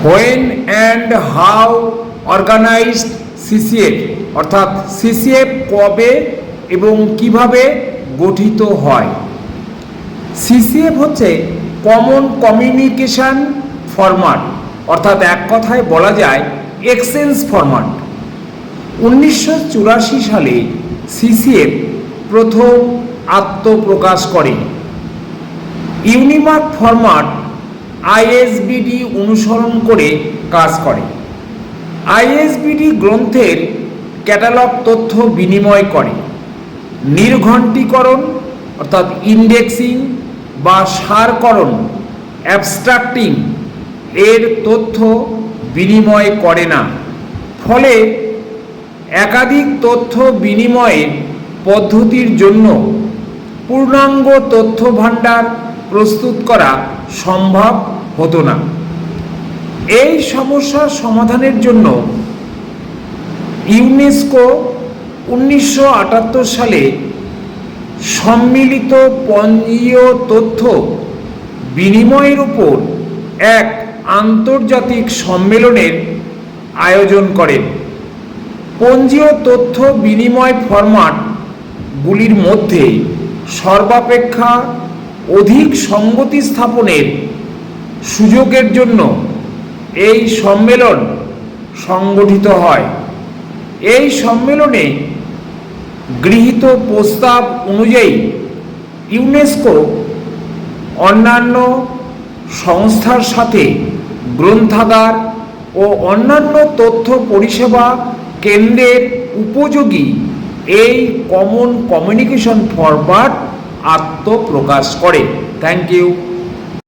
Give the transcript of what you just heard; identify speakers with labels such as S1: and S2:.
S1: When and how organised CCF, অর্থাৎ CCF কবে এবং কিভাবে গঠিত হয়। সিসিএফ হচ্ছে কমন কমিউনিকেশন ফরম্যাট, অর্থাৎ এক কথায় বলা যায় এক্সচেঞ্জ ফরম্যাট। 1984 সালে সিসিএফ প্রথম আত্মপ্রকাশ করে। ইউনিমার্ক ফরম্যাট আইএসবিডি অনুসরণ করে কাজ করে। আইএসবিডি গ্রন্থের ক্যাটালগ তথ্য বিনিময় করে। নির্ঘণ্টীকরণ অর্থাৎ ইন্ডেক্সিং বা সারকরণ অ্যাবস্ট্রাক্টিং এর তথ্য বিনিময় করে না। ফলে একাধিক তথ্য বিনিময়ের পদ্ধতির জন্য পূর্ণাঙ্গ তথ্য ভাণ্ডার প্রস্তুত করা সম্ভব হতো না। এই সমস্যার সমাধানের জন্য ইউনেস্কো 1978 সালে সম্মিলিত পঞ্জীয় তথ্য বিনিময়ের উপর এক আন্তর্জাতিক সম্মেলনের আয়োজন করেন। পঞ্জীয় তথ্য বিনিময় ফরম্যাটগুলির মধ্যে সর্বাপেক্ষা অধিক সঙ্গতি স্থাপনের সুযোগের জন্য এই সম্মেলন সংগঠিত হয়। এই সম্মেলনে গৃহীত প্রস্তাব অনুযায়ী ইউনেস্কো অন্যান্য সংস্থার সাথে গ্রন্থাগার ও অন্যান্য তথ্য পরিষেবা কেন্দ্রের উপযোগী এই কমন কমিউনিকেশন ফরম্যাট আত্মপ্রকাশ করে। Thank you.